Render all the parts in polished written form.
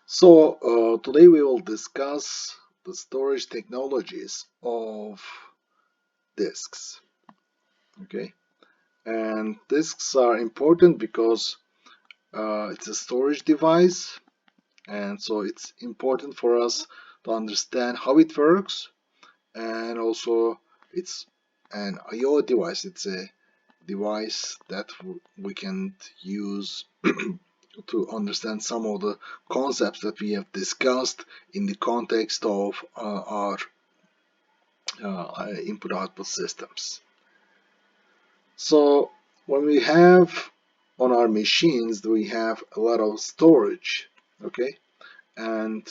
Today we will discuss the storage technologies of disks. Okay, and disks are important because it's a storage device, and so it's important for us to understand how it works, and also it's an I/O device. It's a device that we can use to understand some of the concepts that we have discussed in the context of our input output systems. So when we have on our machines, we have a lot of storage, okay, and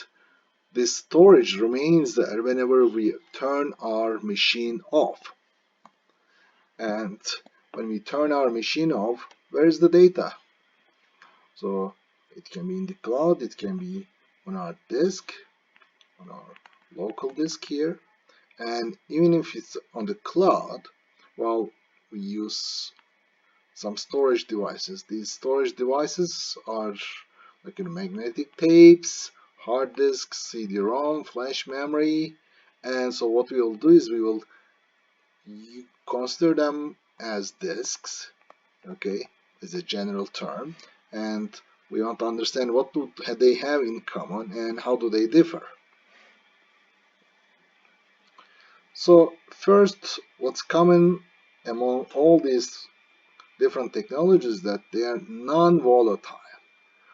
this storage remains there whenever we turn our machine off. And when we turn our machine off, where is the data? So it can be in the cloud, it can be on our disk, on our local disk here, and even if it's on the cloud, well, we use some storage devices. These storage devices are like magnetic tapes, hard disks, CD-ROM, flash memory, and so what we will do is we will consider them as disks, okay, as a general term, and we want to understand what do they have in common and how do they differ. So first, what's common among all these different technologies that they are non-volatile.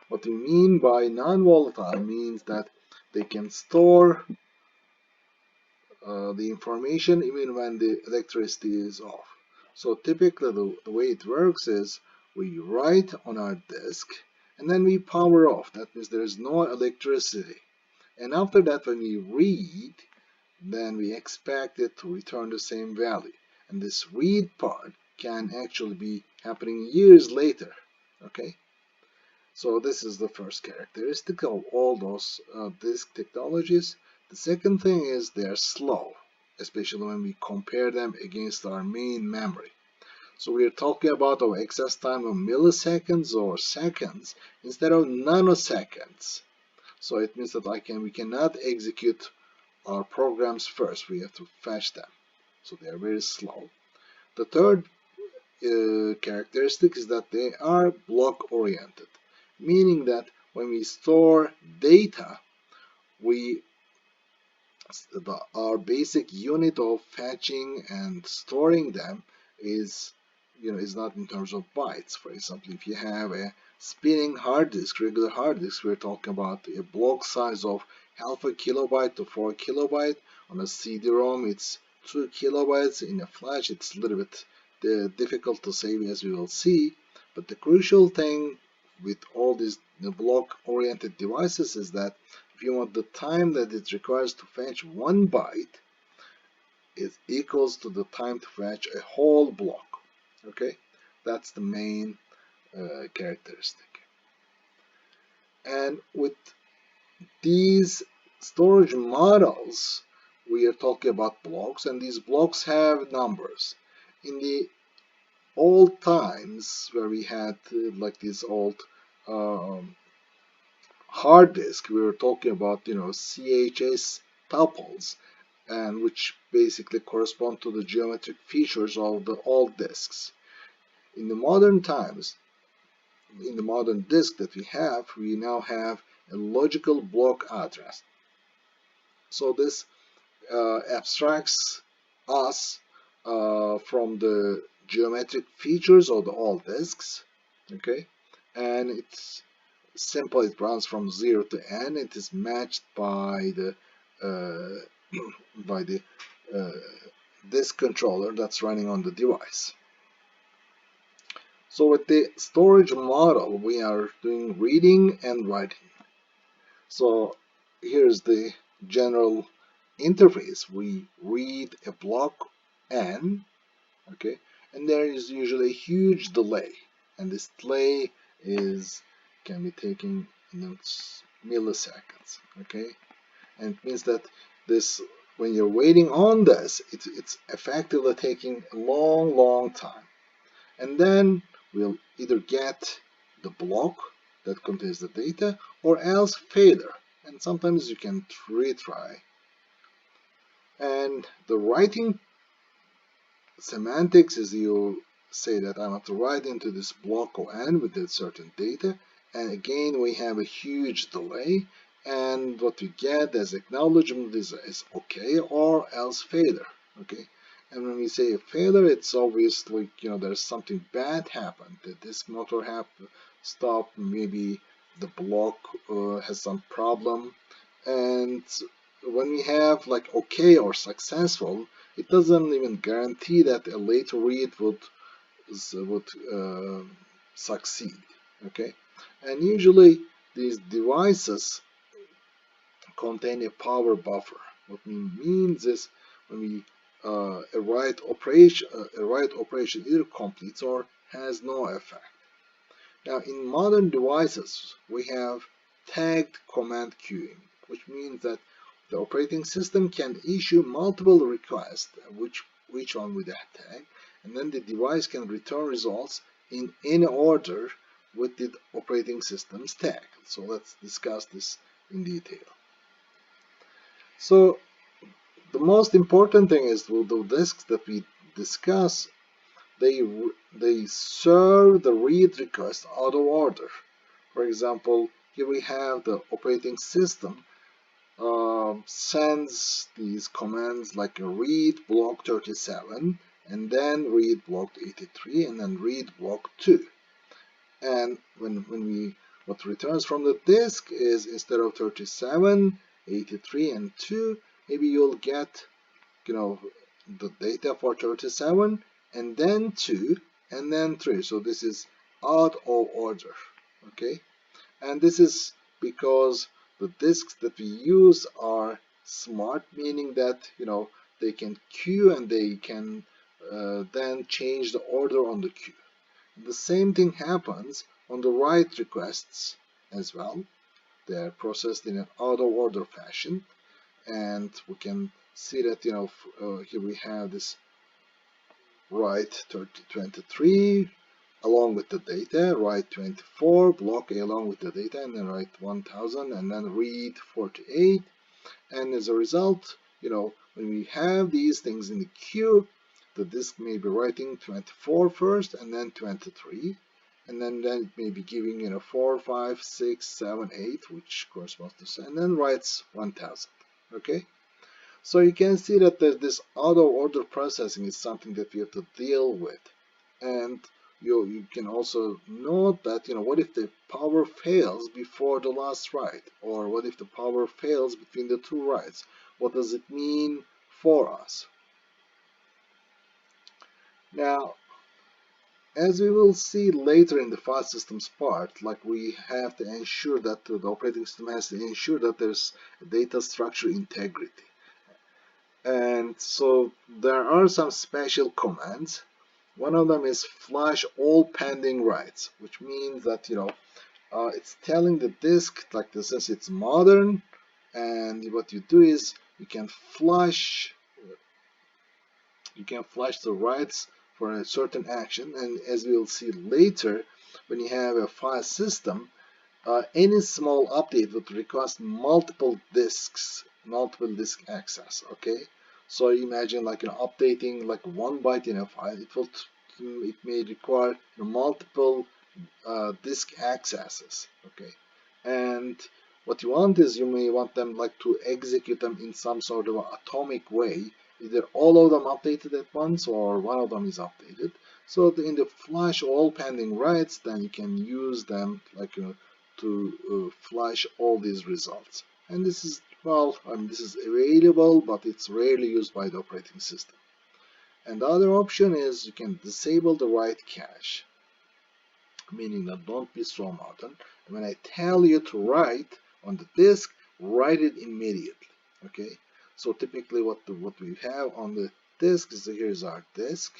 What we mean by non-volatile means that they can store the information even when the electricity is off. So typically the way it works is we write on our disk and then we power off. That means there is no electricity. And after that, when we read, then we expect it to return the same value. And this read part can actually be happening years later. Okay, so this is the first characteristic of all those disk technologies. The second thing is they're slow, especially when we compare them against our main memory. So we are talking about our access time of milliseconds or seconds instead of nanoseconds. So it means that we cannot execute our programs first. We have to fetch them. So they are very slow. The third characteristic is that they are block oriented, meaning that when we store data, our basic unit of fetching and storing them is is not in terms of bytes. For example, if you have a spinning hard disk, regular hard disk, we're talking about a block size of half a kilobyte to 4 kilobyte. On a CD-ROM, it's 2 kilobytes. In a flash, it's a little bit difficult to say, as we will see. But the crucial thing with all these block-oriented devices is that if you want the time that it requires to fetch 1 byte, it equals to the time to fetch a whole block. Okay, that's the main characteristic. And with these storage models, we are talking about blocks, and these blocks have numbers. In the old times, where we had like these old hard disk, we were talking about CHS tuples, and which basically correspond to the geometric features of the old disks. In the modern times, in the modern disk that we now have a logical block address. So this abstracts us from the geometric features of the old disks, okay, and it's simple. It runs from 0 to n. It is matched by the by the disk controller that's running on the device. So with the storage model, we are doing reading and writing. So here's the general interface. We read a block n, okay, and there is usually a huge delay, and this delay can be taken in milliseconds, okay, and it means that this when you're waiting on this, it's effectively taking a long time, and then we'll either get the block that contains the data, or else failure. And sometimes you can retry. And the writing semantics is you say that I want to write into this block of n with a certain data, and again we have a huge delay, and what we get as acknowledgement is okay or else failure. Okay, and when we say a failure, it's obviously there's something bad happened. The disk motor have stopped, maybe the block has some problem, and when we have like okay or successful, it doesn't even guarantee that a later read would succeed. Okay, and usually these devices contain a power buffer. What it means is when a write operation either completes or has no effect. Now, in modern devices, we have tagged command queuing, which means that the operating system can issue multiple requests, which one with a tag, and then the device can return results in any order with the operating system's tag. So let's discuss this in detail. So the most important thing is the disks that we discuss, they serve the read request out of order. For example, here we have the operating system sends these commands like a read block 37 and then read block 83 and then read block 2. And what returns from the disk is instead of 37, 83 and 2, maybe you'll get the data for 37 and then 2 and then 3. So this is out of order. Okay, and this is because the disks that we use are smart, meaning that they can queue and they can then change the order on the queue. The same thing happens on the write requests as well. They are processed in an out of order fashion, and we can see that here we have this write 23 along with the data, write 24, block A along with the data, and then write 1000, and then read 48. And as a result, when we have these things in the queue, the disk may be writing 24 first, and then 23, and then it may be giving 4, 5, 6, 7, 8, which corresponds to, and then writes 1000. Okay. So you can see that this out of order processing is something that we have to deal with. And you can also note that what if the power fails before the last write, or what if the power fails between the two writes? What does it mean for us? Now, as we will see later in the file systems part, like we have to ensure that the operating system has to ensure that there's data structure integrity. And so there are some special commands. One of them is flush all pending writes, which means that it's telling the disk, like this, since it's modern, and what you do is you can flush the writes for a certain action. And as we will see later, when you have a file system, any small update would request multiple disk access. Okay, so imagine like updating like 1 byte in a file, it may require multiple disk accesses. Okay, and what you want is you may want them like to execute them in some sort of atomic way, either all of them updated at once or one of them is updated. So in the flush all pending writes, then you can use them like to flush all these results. And this is, well, this is available, but it's rarely used by the operating system. And the other option is you can disable the write cache, meaning that don't be so modern. And when I tell you to write on the disk, write it immediately. Okay, so typically what we have on the disk is, here's our disk,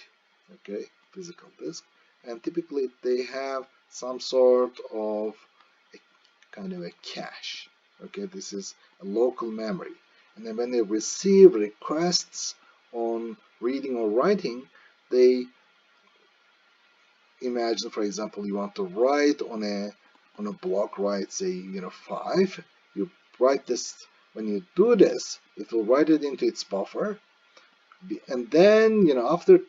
okay, physical disk, and typically they have some sort of kind of a cache. Okay, this is a local memory, and then when they receive requests on reading or writing, they imagine, for example, you want to write on a on a block write, say, 5. You write this. When you do this, it will write it into its buffer, and then after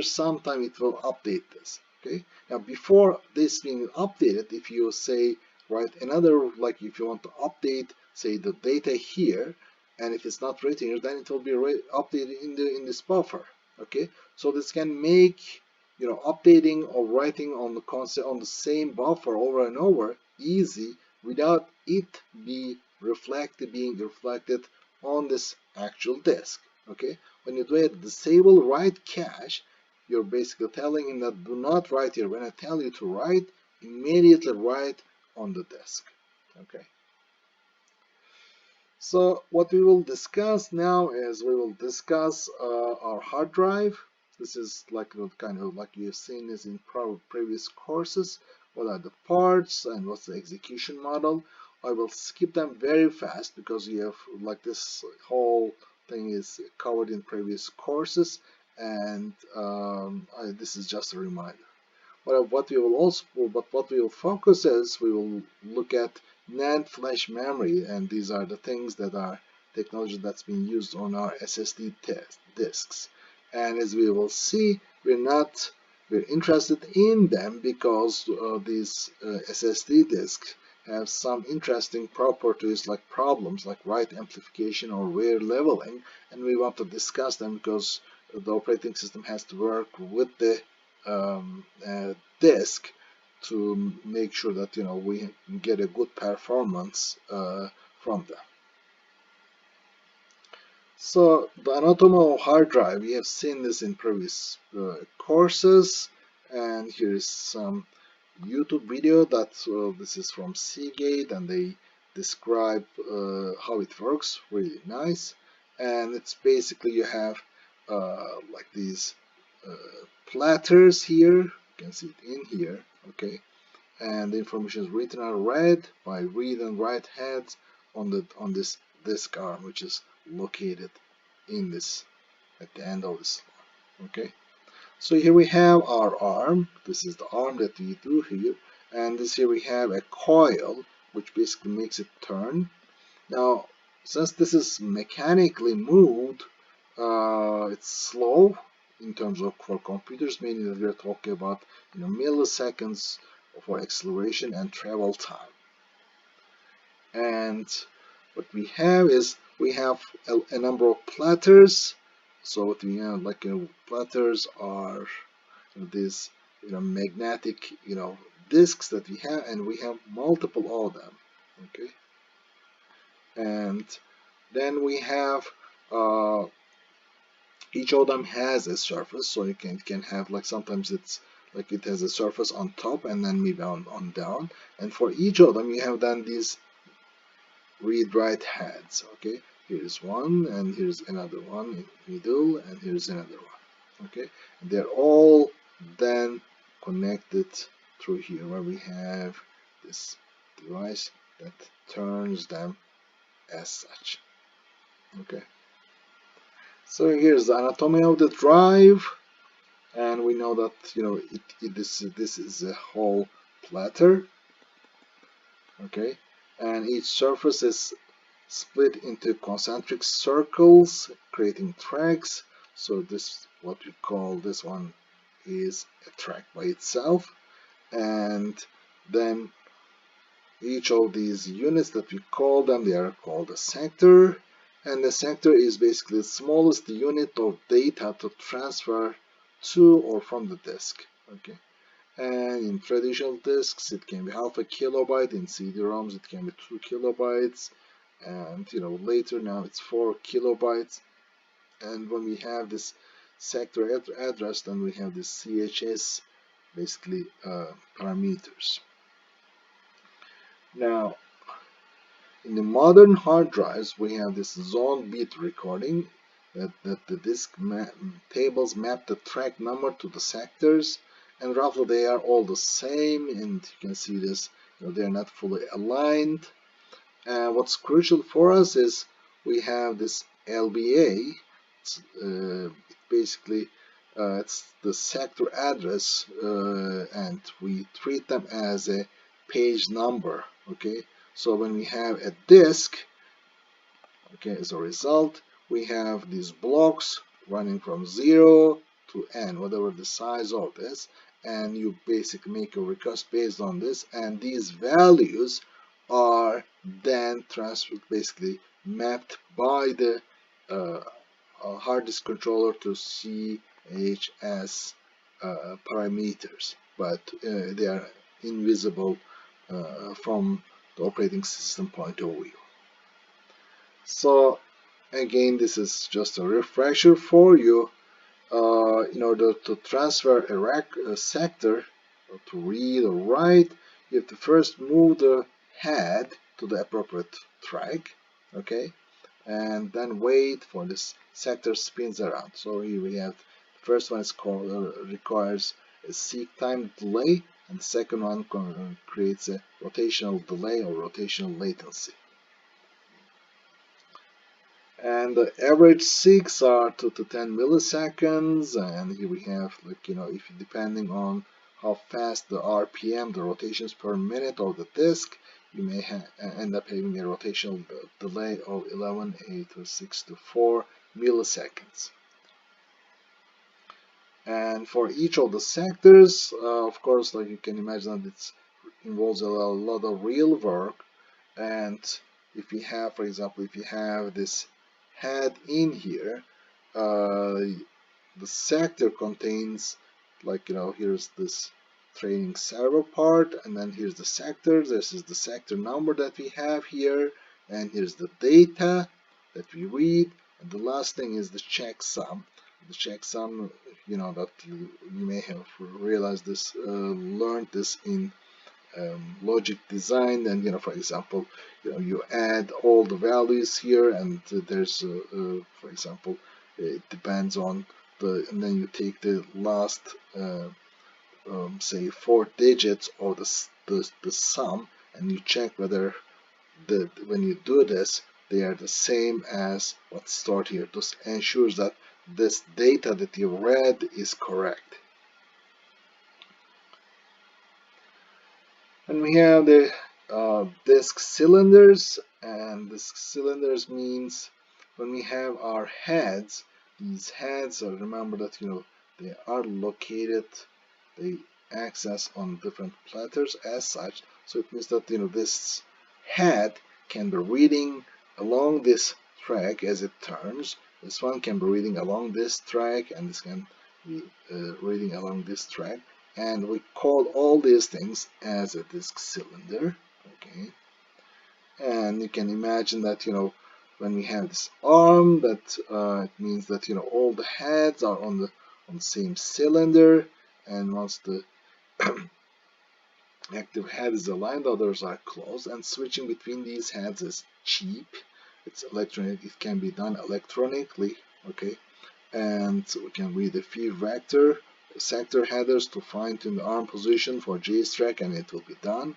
some time it will update this. Okay, now before this being updated, if you say write another, like if you want to update, say, the data here, and if it's not written here, then it will be updated in this buffer. Okay, so this can make updating or writing on the concept on the same buffer over and over easy, without it being reflected on this actual disk. Okay, when you do a disable write cache, you're basically telling him that do not write here. When I tell you to write, immediately write on the disk. Okay. So what we will discuss now is we will discuss our hard drive. This is like kind of like you've seen this in previous courses. What are the parts and what's the execution model? I will skip them very fast because you have like this whole thing is covered in previous courses, and this is just a reminder. But what we will focus is we will look at NAND flash memory, and these are the things that are technology that's being used on our SSD disks. And as we will see, we're interested in them because these SSD disks have some interesting properties, like problems like write amplification or wear leveling, and we want to discuss them because the operating system has to work with the disk to make sure that we get a good performance from them. So the anatomy of hard drive, we have seen this in previous courses, and here is some YouTube video that this is from Seagate, and they describe how it works. Really nice. And it's basically you have like these platters here. You can see it in here. Okay, and the information is written or read by read and write heads on this disk arm, which is located in this at the end of this. Okay, so here we have our arm. This is the arm that we do here, and this here we have a coil which basically makes it turn. Now, since this is mechanically moved, it's slow in terms of for computers, meaning that we're talking about milliseconds for acceleration and travel time. And what we have is we have a number of platters. So what we have, like platters are these magnetic disks that we have, and we have multiple of them. Okay, and then we have each of them has a surface, so you can have, like, sometimes it's like it has a surface on top and then maybe on down, and for each of them you have then these read write heads. Okay, here's one, and here's another one in the middle, and here's another one. Okay, and they're all then connected through here, where we have this device that turns them as such. Okay, so here's the anatomy of the drive, and we know that this is a whole platter. Okay, and each surface is split into concentric circles, creating tracks. So this, what we call this one, is a track by itself, and then each of these units that we call them, they are called a sector, and the sector is basically the smallest unit of data to transfer to or from the disk. Okay, and in traditional disks it can be half a kilobyte. In CD-ROMs it can be 2 kilobytes, and later now it's 4 kilobytes. And when we have this sector address, then we have this CHS basically parameters. Now, in the modern hard drives, we have this zone bit recording that the disk tables map the track number to the sectors, and roughly they are all the same, and you can see this, they're not fully aligned. And what's crucial for us is we have this LBA. Basically it's the sector address, and we treat them as a page number. Okay, so when we have a disk, okay, as a result, we have these blocks running from 0 to n, whatever the size of this, and you basically make a request based on this, and these values are then transferred, basically mapped by the uh, hard disk controller to CHS parameters, but they are invisible from the operating system point of view. So again, this is just a refresher for you. In order to transfer a sector, or to read or write, you have to first move the head to the appropriate track, okay, and then wait for this sector spins around. So here we have the first one is called requires a seek time delay, and the second one creates a rotational delay or rotational latency. And the average seeks are 2 to 10 milliseconds, and here we have, like, if depending on how fast the RPM, the rotations per minute of the disk, you may end up having a rotational delay of 11.864 milliseconds. And for each of the sectors, of course, like you can imagine, it involves a lot of real work. And if you have, for example, if you have this head in here, the sector contains, like, here's this training server part, and then here's the sector. This is the sector number that we have here, and here's the data that we read, and the last thing is the checksum. The checksum, that you may have realized this, learned this in logic design, and for example, you add all the values here, and there's for example, it depends on and then you take the last say 4 digits of the sum, and you check whether when you do this they are the same as what's stored here. This ensures that this data that you read is correct. And we have the disk cylinders, and disk cylinders means when we have our heads, these heads are, remember that they are located, they access on different platters as such. So it means that this head can be reading along this track as it turns. This one can be reading along this track, and this can be reading along this track. And we call all these things as a disk cylinder, okay? And you can imagine that when we have this arm, that it means that all the heads are on the same cylinder, and once the active head is aligned, others are closed, and switching between these heads is cheap. It's electronic. It can be done electronically, okay? And we can read the few vector sector headers to fine-tune the arm position for JSTRAC, and it will be done.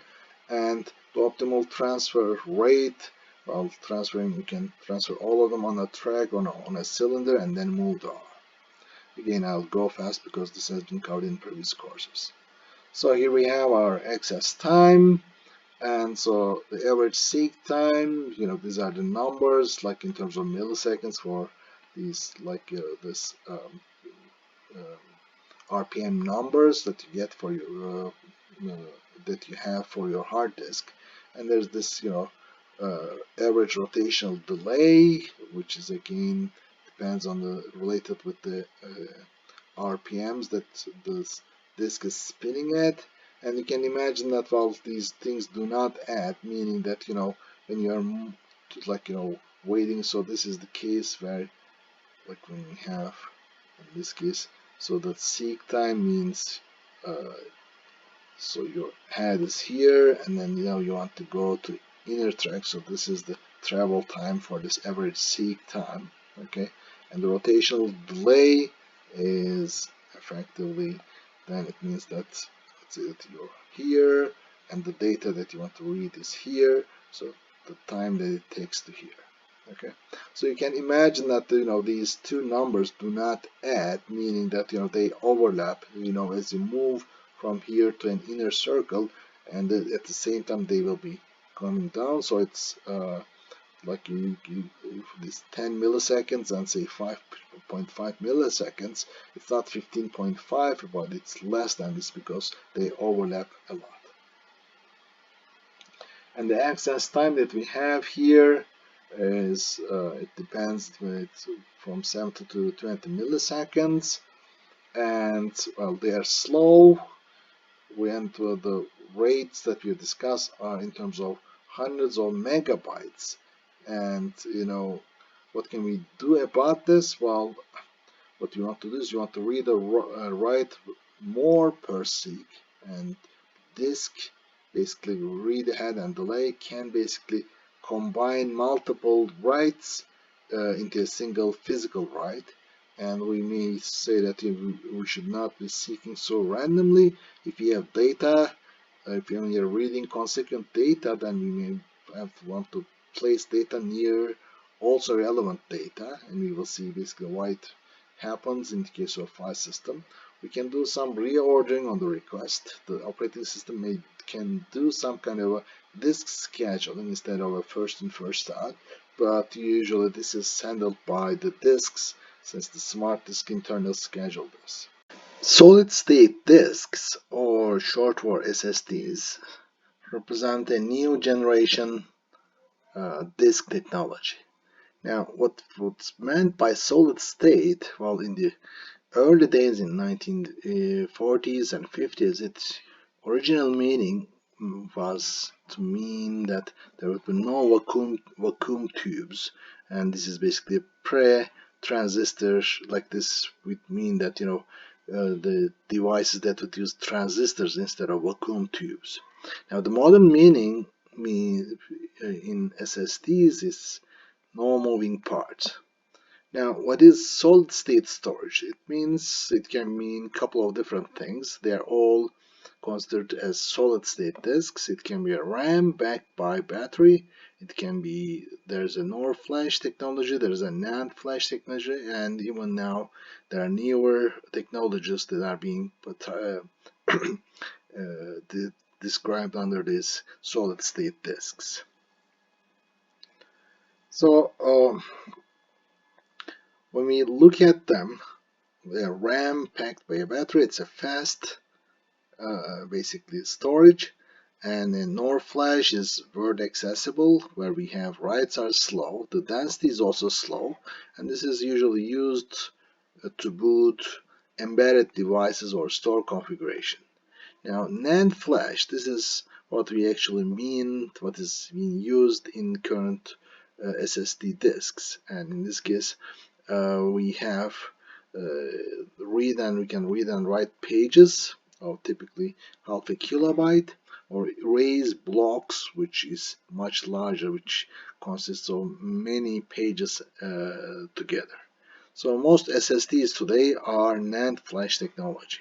And the optimal transfer rate, while transferring, we can transfer all of them on a track or on a cylinder and then move the arm. Again, I'll go fast because this has been covered in previous courses. So here we have our access time, and so the average seek time, these are the numbers, like in terms of milliseconds for these, like this RPM numbers that you get for your that you have for your hard disk. And there's this average rotational delay, which is again depends on the related with the RPMs that this disk is spinning at. And you can imagine that while these things do not add, meaning that when you are like waiting, so this is the case where, like, when we have in this case, so that seek time means so your head is here, and then you want to go to inner track, so this is the travel time for this average seek time, okay? And the rotational delay is effectively, then it means that, let's say that you're here and the data that you want to read is here, so the time that it takes to here. Okay, so you can imagine that these two numbers do not add, meaning that they overlap. As you move from here to an inner circle, and at the same time they will be coming down. So it's like if this 10 milliseconds and say 5.5 milliseconds, it's not 15.5, but it's less than this because they overlap a lot. And the access time that we have here is it depends, it's from 70 to 20 milliseconds, and well, they are slow. When the rates that we discuss are in terms of hundreds of megabytes. And what can we do about this? Well, what you want to do is you want to read or write more per seek, and disk, basically read ahead and delay, can basically combine multiple writes into a single physical write. And we may say that we should not be seeking so randomly. If you have data, if you're reading consequent data, then we may want to place data near also relevant data, and we will see basically why it happens in the case of file system. We can do some reordering on the request. The operating system can do some kind of a disk scheduling instead of a first in first out, but usually this is handled by the disks, since the smart disk internal schedule this. Solid state disks, or short for SSDs, represent a new generation disk technology. Now, what's meant by solid state? Well, in the early days in 1940s and 50s, its original meaning was to mean that there would be no vacuum tubes, and this is basically a pre-transistor. Like this would mean that the devices that would use transistors instead of vacuum tubes. Now, the modern meaning in SSDs is no moving parts. Now, what is solid state storage? It can mean a couple of different things. They are all considered as solid state disks. It can be a RAM backed by battery. It can be, there's a NOR flash technology, there's a NAND flash technology, and even now there are newer technologies that are being described under these solid state disks. So, when we look at them, a RAM packed by a battery, it's a fast, basically storage, and a NOR flash is word accessible, where we have writes are slow. The density is also slow, and this is usually used to boot embedded devices or store configuration. Now, NAND flash, this is what we actually mean, what is being used in current SSD disks, and in this case, we have we can read and write pages of typically half a kilobyte, or erase blocks, which is much larger, which consists of many pages together. So most SSDs today are NAND flash technology.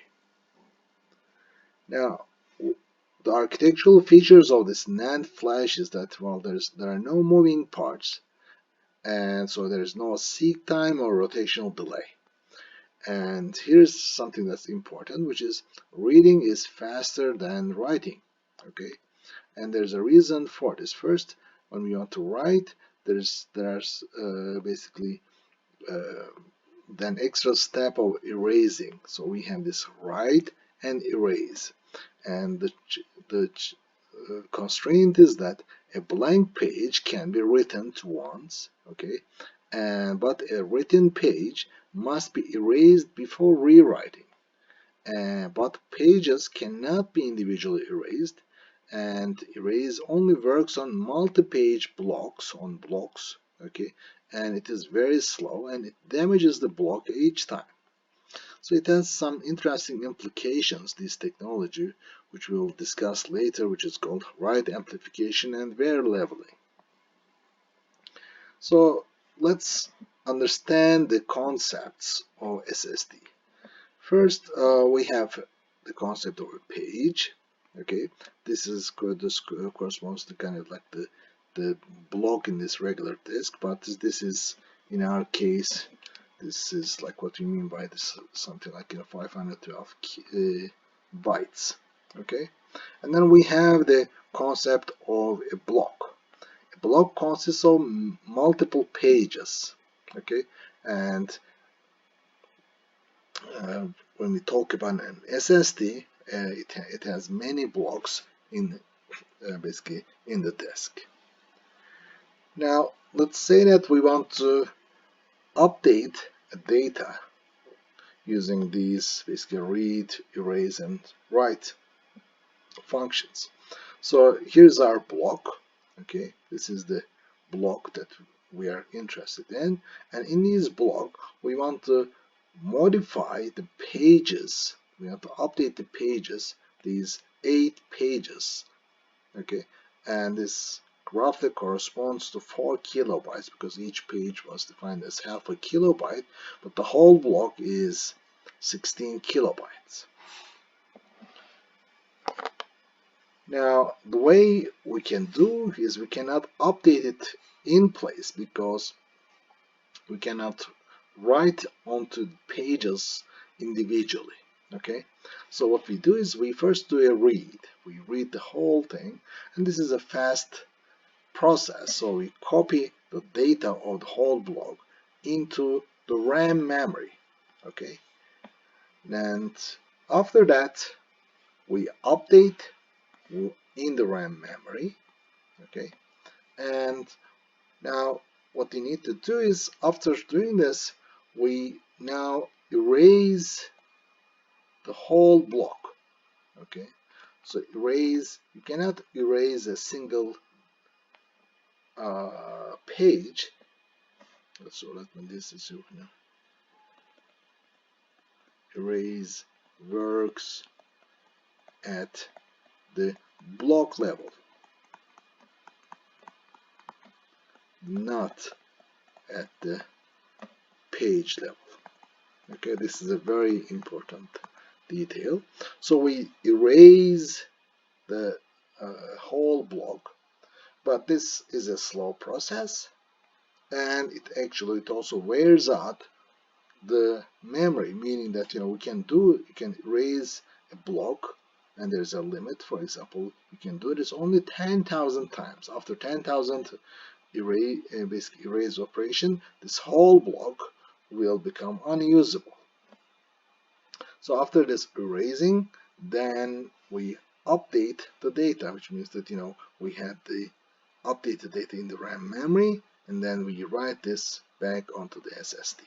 Now, the architectural features of this NAND flash is that, well, there are no moving parts, and so there is no seek time or rotational delay. And here's something that's important, which is reading is faster than writing. Okay, and there's a reason for this. First, when we want to write, there's basically an extra step of erasing. So we have this write and erase, and the constraint is that a blank page can be written once. Okay, but a written page must be erased before rewriting. But pages cannot be individually erased, and erase only works on multi-page blocks, okay, and it is very slow, and it damages the block each time. So it has some interesting implications, this technology, which we'll discuss later, which is called write amplification and wear leveling. So let's understand the concepts of SSD. First, we have the concept of a page. Okay, this corresponds to kind of like the block in this regular disk, but this is, in our case, this is like what we mean by this, something like 512 bytes. Okay, And then we have the concept of a block. A block consists of multiple pages, okay? And uh, when we talk about an SSD, it has many blocks in basically in the disk. Now, let's say that we want to update data using these basically read, erase, and write functions. So here's our block. Okay, this is the block that we are interested in, and in this block we want to modify the pages. We want to update the pages, these 8 pages. Okay, and this roughly corresponds to 4 kilobytes because each page was defined as half a kilobyte, but the whole block is 16 kilobytes. Now, the way we can do is we cannot update it in place because we cannot write onto pages individually. Okay, so what we do is we first do a read. We read the whole thing, and this is a fast process. So we copy the data of the whole block into the RAM memory. Okay, and after that we update in the RAM memory. Okay, and now what we need to do is after doing this we now erase the whole block. Okay, so erase, you cannot erase a single page. So let me this is erase works at the block level, not at the page level. Okay, this is a very important detail. So we erase the whole block, but this is a slow process, and it also wears out the memory, meaning that we can erase a block and there's a limit. For example, you can do this only 10,000 times. After 10,000 basic erase operation, this whole block will become unusable. So after this erasing, then we update the data, which means that we have the updated data in the RAM memory, and then we write this back onto the SSD.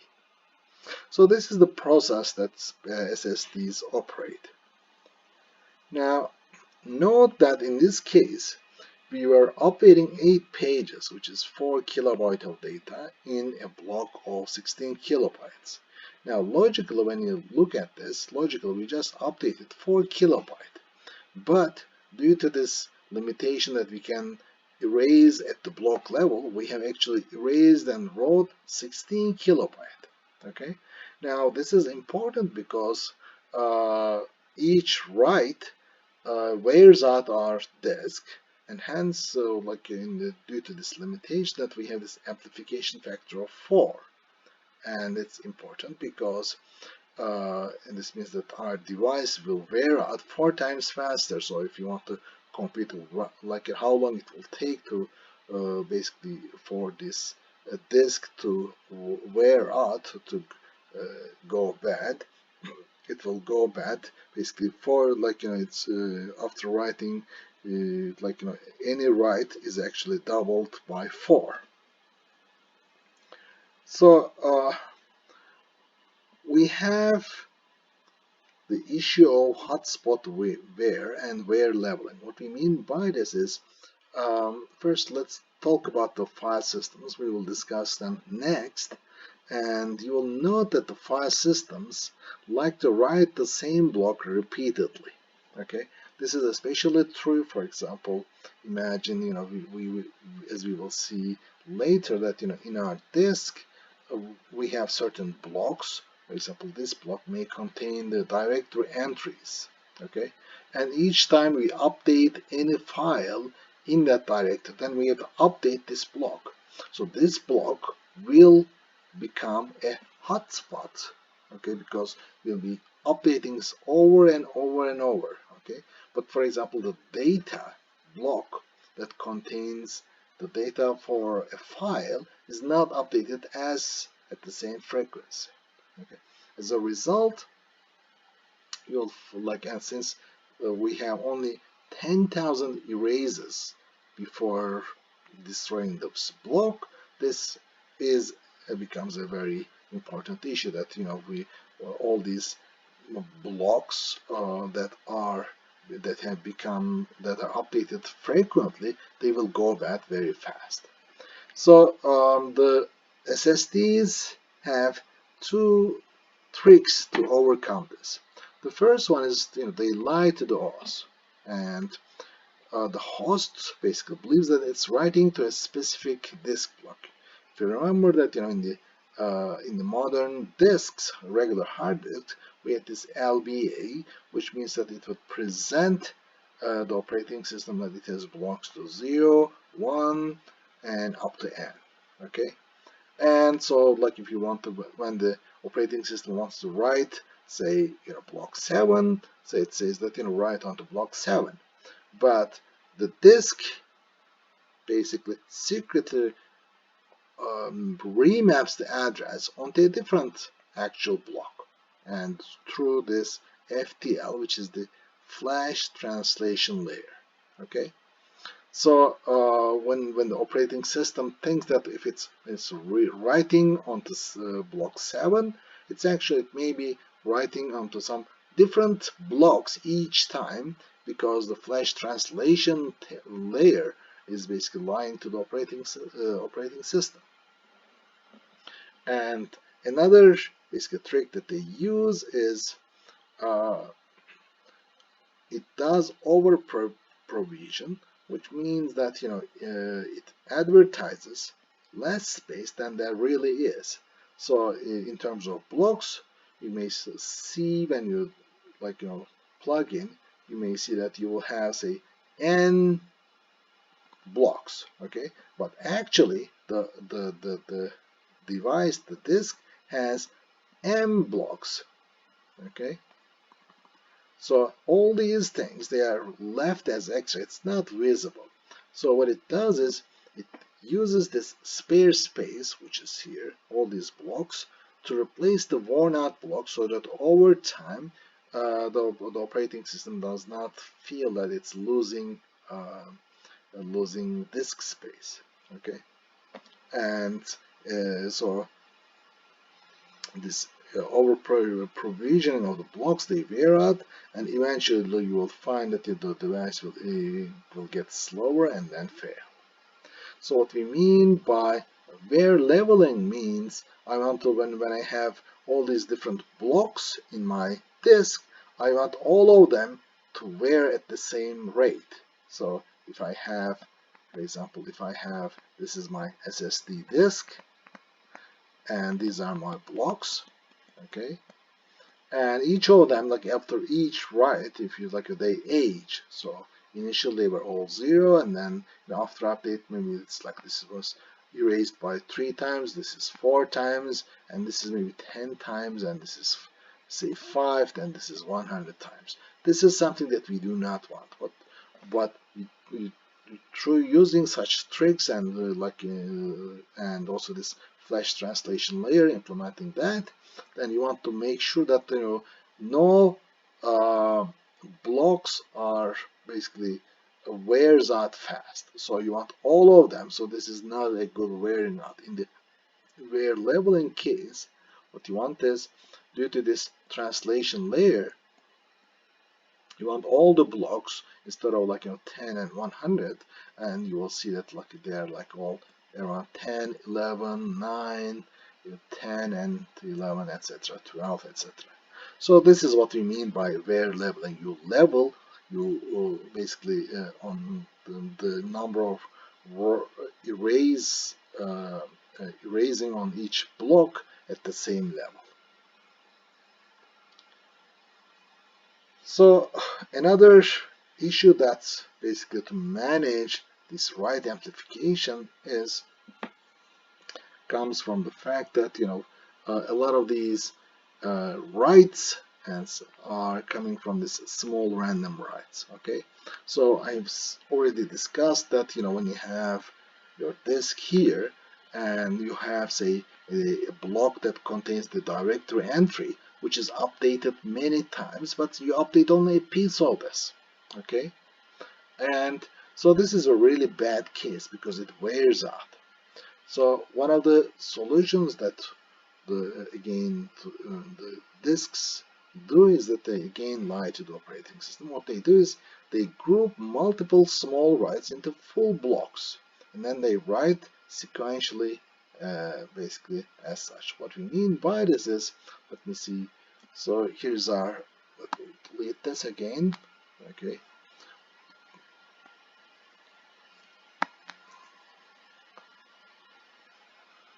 So this is the process that SSDs operate. Now, note that in this case, we were updating 8 pages, which is 4 kilobytes of data in a block of 16 kilobytes. Now, logically, when you look at this, logically, we just updated 4 kilobytes. But due to this limitation that we can erase at the block level, we have actually erased and wrote 16 kilobytes. Okay, now this is important because each write wears out our disk, and hence due to this limitation that we have this amplification factor of 4, and it's important because and this means that our device will wear out 4 times faster. So if you want to compute how long it will take to basically for this disk to wear out, to go bad, it will go bad basically for it's after writing any write is actually doubled by 4. So we have the issue of hotspot wear and wear leveling. What we mean by this is, first let's talk about the file systems. We will discuss them next, and you will note that the file systems like to write the same block repeatedly. Okay, this is especially true. For example, imagine we as we will see later that in our disk we have certain blocks. For example, this block may contain the directory entries, okay? And each time we update any file in that directory, then we have to update this block. So this block will become a hotspot, okay? Because we'll be updating this over and over and over, okay? But for example, the data block that contains the data for a file is not updated as at the same frequency. Okay. As a result, you'll and since we have only 10,000 erases before destroying this block, this is becomes a very important issue that we all these blocks that have become that are updated frequently, they will go bad very fast. So the SSDs have two tricks to overcome this. The first one is they lie to the host, and the host basically believes that it's writing to a specific disk block. If you remember that in the modern disks, regular hard disk, we had this LBA, which means that it would present the operating system that it has blocks to 0, 1, and up to n. Okay, and so like if you want to, when the operating system wants to write, say block 7, say it says that write onto block 7, but the disk basically secretly remaps the address onto a different actual block, and through this FTL, which is the flash translation layer. Okay, so when the operating system thinks that if it's writing onto block 7, it's actually maybe writing onto some different blocks each time, because the flash translation layer is basically lying to the operating system. And another basically trick that they use is it does over provision, which means that it advertises less space than there really is. So in terms of blocks, you may see when you plug in, you may see that you will have, say, n blocks. Okay, but actually the device, the disk, has m blocks. Okay, so all these things, they are left as extra. It's not visible. So what it does is it uses this spare space, which is here, all these blocks, to replace the worn out blocks, so that over time the operating system does not feel that it's losing disk space. Okay, and so this over provisioning of the blocks, they wear out, and eventually you will find that the device will get slower and then fail. So what we mean by wear leveling means I want to, when I have all these different blocks in my disk, I want all of them to wear at the same rate. So if I have, for example, this is my SSD disk, and these are my blocks. Okay, and each of them, after each write, if you they age. So initially they were all 0, and then after update, maybe it's this was erased by 3 times, this is 4 times, and this is maybe 10 times, and this is, say, 5, then this is 100 times. This is something that we do not want. But through using such tricks and and also this flash translation layer, implementing that, then you want to make sure that no blocks are basically wears out fast. So you want all of them. So this is not a good wearing out. In the wear leveling case, what you want is, due to this translation layer, you want all the blocks instead of 10 and 100, and you will see that they are all around 10, 11, 9, 10 and 11, etc., 12, etc. So this is what we mean by wear leveling. You level, you basically on the number of erasing on each block at the same level. So another issue that's basically to manage this write amplification comes from the fact that a lot of these writes and are coming from this small random writes. Okay, so I've already discussed that when you have your disk here and you have say a block that contains the directory entry which is updated many times, but you update only a piece of this. Okay, and so this is a really bad case because it wears out. So one of the solutions that the disks do is that they again lie to the operating system. What they do is they group multiple small writes into full blocks, and then they write sequentially, basically as such. What we mean by this is, let me see. So here's our. Let me delete this again. Okay.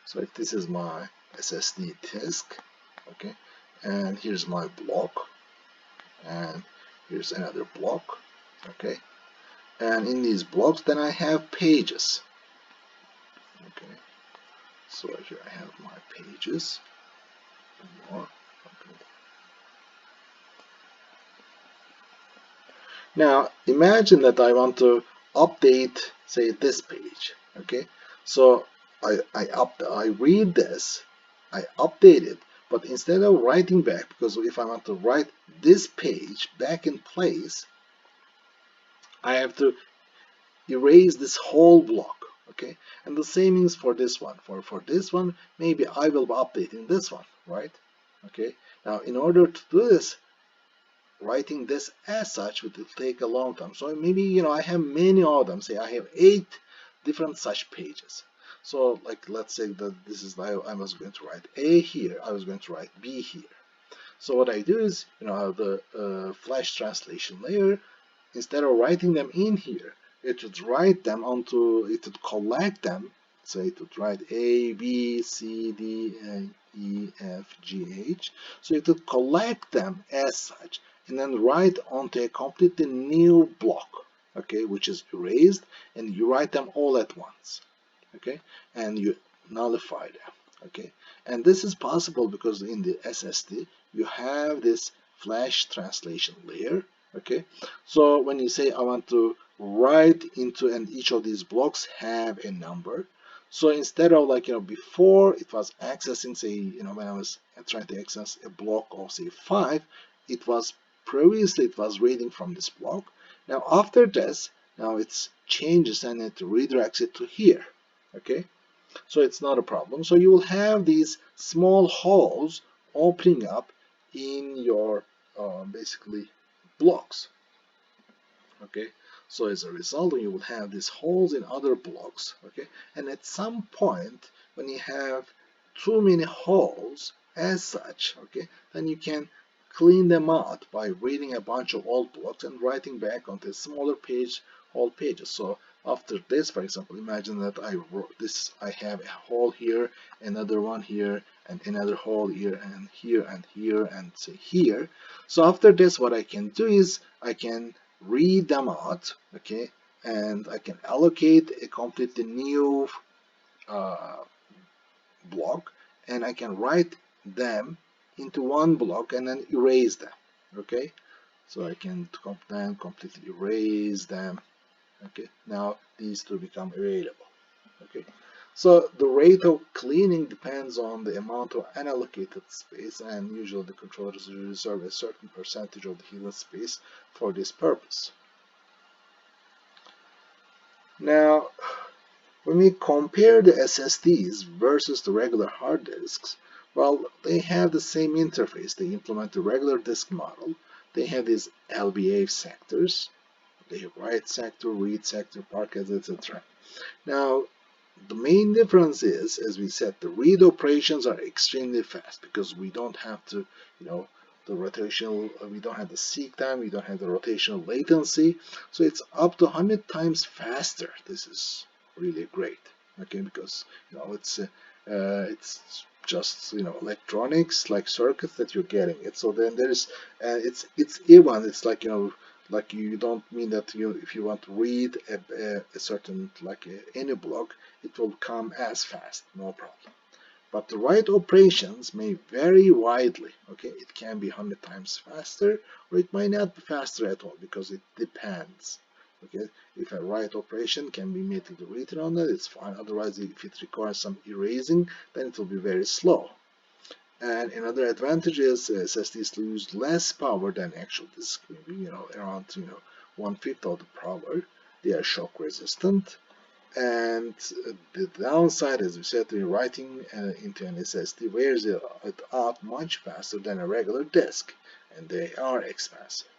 So if this is my SSD disk, okay, and here's my block, and here's another block, okay, and in these blocks then I have pages, okay, so here I have my pages, more, okay. Now imagine that I want to update, say, this page, okay, so I read this, I update it, but instead of writing back, because if I want to write this page back in place, I have to erase this whole block. Okay, and the same is for this one. For this one, maybe I will be updating this one, right? Okay, now in order to do this, writing this as such will take a long time. So maybe I have many of them. Say I have 8 different such pages. So like let's say that this is I was going to write A here, I was going to write B here. So what I do is I have the flash translation layer. Instead of writing them in here, it would write them onto, it would collect them. So it would write A, B, C, D, E, F, G, H. So it would collect them as such and then write onto a completely new block, okay, which is erased, and you write them all at once, okay, and you nullify them, okay. And this is possible because in the SSD you have this flash translation layer. Okay, so when you say I want to write into, and each of these blocks have a number, so instead of like before it was accessing, say when I was trying to access a block of say 5, it was previously it was reading from this block. Now after this, now it changes and it redirects it to here. Okay, so it's not a problem. So you will have these small holes opening up in your basically blocks. Okay, so as a result you will have these holes in other blocks. Okay, and at some point when you have too many holes as such, okay, then you can clean them out by reading a bunch of old blocks and writing back onto smaller whole pages. So after this, for example, imagine that I wrote this, I have a hole here, another one here, and another hole here, and here, and here, and say here. So after this, what I can do is I can read them out, okay, and I can allocate a completely new uh, block, and I can write them into one block and then erase them. Okay, so I can then completely erase them. Okay, now these two become available. Okay, so the rate of cleaning depends on the amount of unallocated space, and usually the controllers reserve a certain percentage of the hidden space for this purpose. Now, when we compare the SSDs versus the regular hard disks, well, they have the same interface. They implement the regular disk model. They have these LBA sectors. They have write sector, read sector, parquet, etc. Now, the main difference is, as we said, the read operations are extremely fast because we don't have to, the rotational, we don't have the seek time, we don't have the rotational latency. So it's up to 100 times faster. This is really great, okay, because it's just electronics like circuits that you're getting it. So then there's it's even, it's like like you don't mean that if you want to read a certain like any block, it will come as fast, no problem. But the write operations may vary widely. Okay, it can be 100 times faster, or it might not be faster at all because it depends. Okay, if a write operation can be immediately written on it, it's fine. Otherwise, if it requires some erasing, then it will be very slow. And another advantage is SSDs use less power than actual disk, maybe around 1/5 of the power. They are shock resistant, and the downside, as we said, the writing into an SSD wears it out much faster than a regular disk, and they are expensive.